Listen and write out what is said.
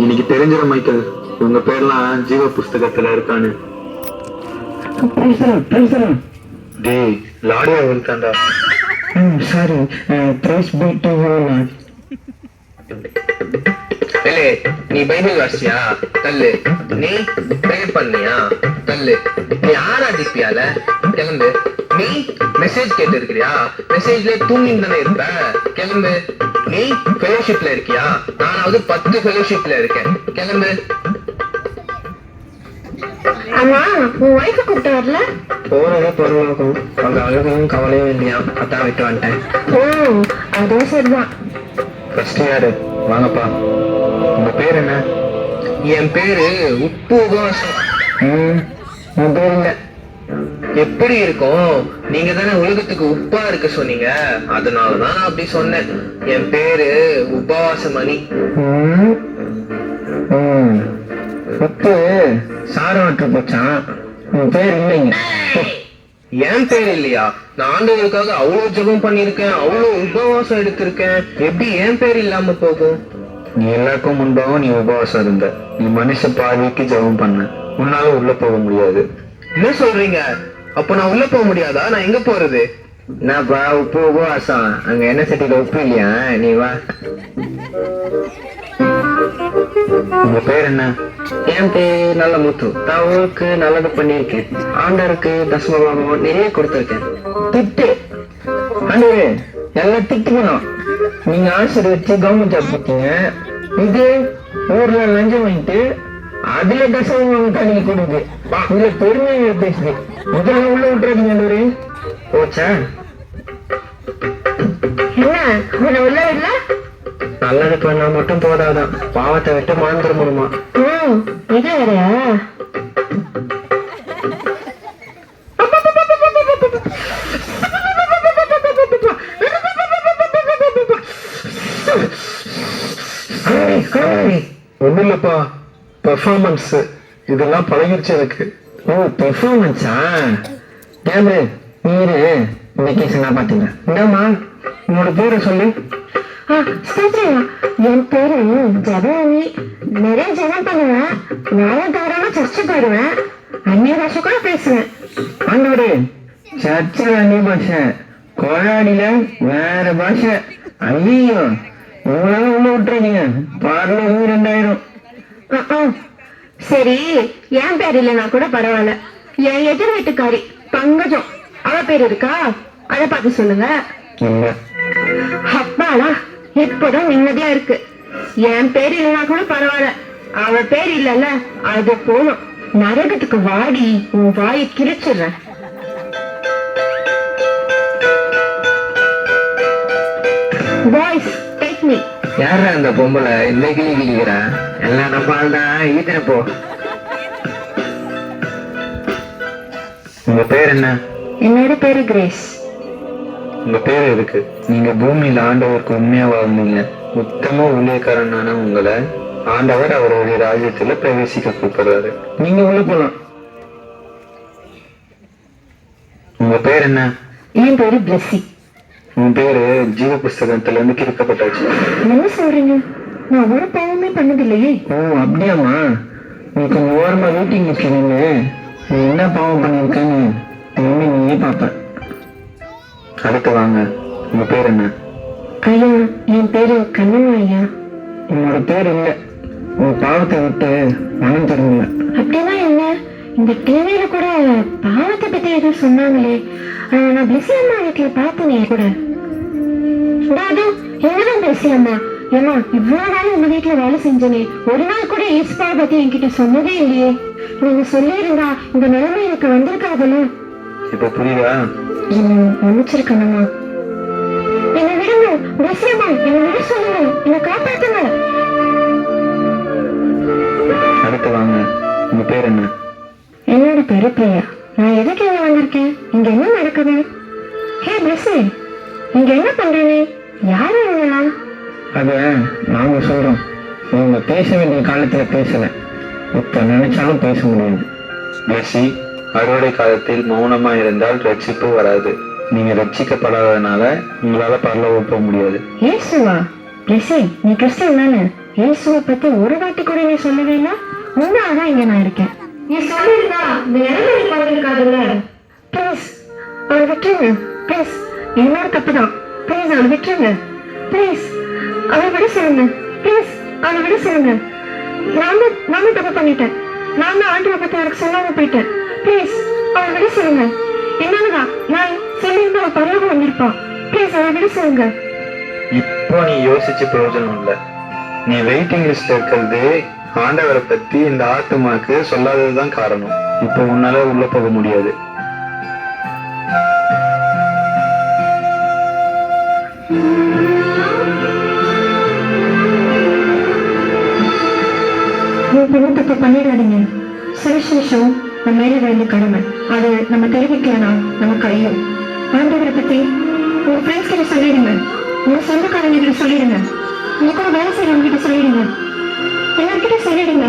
இன்னைக்கு தெரிஞ்சிடும் மைக்கேல், உங்க பேர்லாம் ஜீவ புஸ்தகத்துல இருக்கான்னு. டேய், லாடியா இருக்காண்டா. சாரி, பிரைஸ் போயிட்டு நீ பைபிள் வாசியா தள்ளு, நீ ப்ரேயர் பண்ணியா தள்ளு, நீ ஆராதிப்பியால கிளம்பு, நீ மெசேஜ் கேட்டு இருக்கிறியா மெசேஜ்ல தூங்கின்னு தானே இருப்ப கிளம்பு, நீ ஃபெலோஷிப்ல இருக்கியா நானாவது 10 ஃபெலோஷிப்ல இருக்கேன் கிளம்பு. ஆமா, உன் ஒய்ஃப கூப்பிட்டு வரல? போறதே பொருளாக்கும், அவங்க அழுகையும் கவலையும் இல்லையா, அதான் விட்டு வந்துட்டேன். ஓ, அதுவும் சரிதான். ஃபர்ஸ்ட் யாரு? வாங்கப்பா. உங்க பேர் என்ன? என் பேரு உப்பு உபவாசம். உன் பேர் இல்ல. எப்படி இருக்கும்? நீங்க தானே உலகத்துக்கு உப்பா இருக்க சொன்னீங்க, அதனாலதான் நான் அப்படி சொன்னேன். என் பேரு உபவாசமணி. உப்பு சாரம் விட்டு போச்சான், உன் பேர் இல்லைங்க. என் பேர் இல்லையா? நான் ஆண்டவருக்காக அவ்வளவு ஜெபம் பண்ணிருக்கேன், அவ்வளவு உபவாசம் எடுத்திருக்கேன், எப்படி என் பேர் இல்லாம போகும்? நீ எல்லாருக்கும் முன்பாகவும் நீ உபவாசம் இருந்த, நீ மனுஷ பார்வைக்கு ஜெபம் பண்ண, உன்னால உள்ள போக முடியாது. என்ன சொல்றீங்க? அப்ப நான் உள்ள போக முடியாதா? நான் எங்க போறது? என்னப்பா உப்பு உபவாசம், அங்க என்ன சட்டியில உப்பு இல்லையா? நீ வா. உங்க பேர் என்ன? என் பேர் நல்ல முத்து. நான் ஊருக்கு நல்லது பண்ணிருக்கேன், ஆண்டவருக்கு தசமபாகம் நிறைய கொடுத்திருக்கேன். திட்டு ஆண்டவரே, எல்லாம் திட்டுக்கணும். நீங்க ஆசீர்வதிச்சு கவர்மெண்ட் ஜாப் போட்டீங்க, இது ஊர்ல லஞ்சம் வாங்கிட்டு அதுல தசமபாகம் தனிக்கு கொடுக்குது. இதுல பெருமையை பேசுது. முதல்ல உள்ள விட்டுறீங்க ஆண்டவரே. போச்சா? என்ன உன்னை உள்ள இல்ல? நல்லது பண்ணா மட்டும் போதாதான், பாவத்தை விட்டு மாந்திர முடியுமா? இது வேறையா? ஒண்ணு இல்லப்பா, பெர்ஃபார்மன்ஸ். இதெல்லாம் பழகிருச்சு எனக்கு. ஓ, பெர்ஃபார்மன்ஸா? கேமரு நீரு வெக்கேஷனா பாத்தீங்க. இந்தாமா உன்னோட பேரை சொல்லு. என் பேரு ஜெபராணி. நிறைய ஜெபம் பண்ணுவேன், நேரம் தவறாம சர்ச்சை போயிடுவேன், அந்நிய பாஷை கூட பேசுவேன். ஆண்டவரே, சர்ச்சில் அந்நிய பாஷை, கொழாடியில வேற பாஷை. ஐயோ, உங்களால உள்ள விட்டுறீங்க, பார்ல 2000. சரி, என் பேர் இல்லைன்னா கூட பரவாயில்ல. என் எதிர் வீட்டுக்காரி பங்கஜம், அவ பேர் இருக்கா? அதை பார்த்து சொல்லுங்க. அப்பாடா, இப்பதான் நிம்மதியா இருக்கு. என் பேர் இல்லைன்னா கூட பரவாயில்ல, அவ பேர் இல்லல்ல, அது போதும். நரகத்துக்கு வாடி உன் வாயை கிழிச்சிடுறேன். Boys, take me. யாரா அந்த பொம்பளை இந்த கிளி கிளிக்கிறா? எல்லாம் நம்ம ஆள் தான், ஈத்தனை போ. உங்க பேர் என்ன? என்னோட பேரு கிரேஸ். உங்க பேர் இருக்கு. நீங்க பூமியில ஆண்டவருக்கு உண்மையா வாழ்ந்தீங்க. உத்தம ஊழியக்காரனான உங்களை ஆண்டவர் அவருடைய ராஜ்யத்துல பிரவேசிக்க கூப்பிடுறாரு. நீங்க உள்ள போலாம். உங்க பேர் என்ன? என் பேரு பிளஸ்ஸி. உன் பேரு ஜீவ புஸ்தகத்துல இருந்து கிறுக்கப்பட்டாச்சு. என்ன சொல்றீங்க? நான் ஒரு பாவமே பண்ணதில்லையே. ஓ, அப்படியாமா? நீ கொஞ்சம் ஓரமா வீட்டிங் நிற்கிறீங்க. நீ என்ன பாவம் பண்ணிருக்கேன்னு நீயே பாப்ப. அடுத்து வாங்க. உங்க பேர் என்ன? ஐயா, என் பேரு கண்ணன் ஐயா. உன்னோட பேர் இல்ல, உன் பாவத்தை விட்டு மனம் திரும்பல. அப்படின்னா என்ன? இந்த டிவியில கூட பாவத்தை பத்தி ஏதோ சொன்னாங்களே, நான் பிளஸி அம்மா வீட்டுல பார்த்தனே கூட. என்னதான் பிளஸி அம்மா? ஏமா, இவ்வளவு நாள் உங்க வீட்டுல வேலை செஞ்சனே, ஒரு நாள் கூட ஈஸ்பாவை பத்தி என்கிட்ட சொன்னதே இல்லையே. நீங்க சொல்லிருந்தா இந்த நிலைமை எனக்கு வந்திருக்காதுல்ல. இப்ப புரியுதா? என்ன மன்னிச்சிருக்கணுமா? என்னை விடுங்க பிளஸி அம்மா, என்னை விட சொல்லுங்க, என்னை காப்பாத்துங்க. அடுத்து வாங்க. உங்க பேர் என்ன? என்னோட பேரு பிரியா. நான் எதுக்கு இங்க வந்திருக்கேன்? இங்க என்ன நடக்குது? ஹே பிளஸி, இங்க என்ன பண்றீங்க? யாரு இவங்களா? அத நாங்க சொல்றோம். நீங்க பேச வேண்டிய காலத்துல பேசல, இப்ப நினைச்சாலும் பேச முடியாது. பிளஸி, அறுவடை காலத்தில் மௌனமா இருந்தால் ரட்சிப்பு வராது. நீங்க ரட்சிக்கப்படாததுனால உங்களால பரலோகம் போக முடியாது. இயேசுவா? பிளஸி, நீ கிறிஸ்டியன் தானே? இயேசுவை பத்தி ஒரு வாட்டி கூட நீ சொல்லவே இல்லை. உன்னாலதான் இங்க நான் இருக்கேன். நீ சொல்லிருந்தா இந்த இறங்கி பண்ணிருக்காதுல்ல. ப்ளீஸ் அவளை விட்டுருங்க. ப்ளீஸ், என்னோட தப்பு தான். ப்ளீஸ் அவளை விட்டுருங்க. ப்ளீஸ் அவளை விட சொல்லுங்க. ப்ளீஸ் அவளை விட சொல்லுங்க. நானும் தப்பு பண்ணிட்டேன். நான் தான் ஆண்டவரை பத்தி அவருக்கு சொல்லாம போயிட்டேன். ப்ளீஸ் அவளை விட சொல்லுங்க. என்னாலதான் நான் சொல்லியிருந்தா அவள் பரவாயில்ல வந்திருப்பான். ப்ளீஸ் அவளை விட சொல்லுங்க. இப்போ நீ யோசிச்சு பிரயோஜனம் இல்லை. நீ வெயிட்டிங் லிஸ்ட் இருக்கிறது ஆண்டவரை பத்தி இந்த ஆத்துமாக்கு சொல்லாததுதான் காரணம். இப்போ உன்னால உள்ள போக முடியாது. தப்பு பண்ணிடாதீங்க. சுவிசேஷம் நம்ம மேல வேண்டிய கடமை. அது நம்ம தெரிவிக்கலாம் நமக்கு ஐயோ. ஆண்டவரை பத்தி உங்க ஃப்ரெண்ட்ஸ் கிட்ட சொல்லிடுங்க. உங்க சொந்தக்காரங்க கிட்ட சொல்லிடுங்க. உங்க கூட வேலை செய்யறவங்க கிட்ட சொல்லிடுங்க. எல்லார்கிட்ட சொல்லிடுங்க.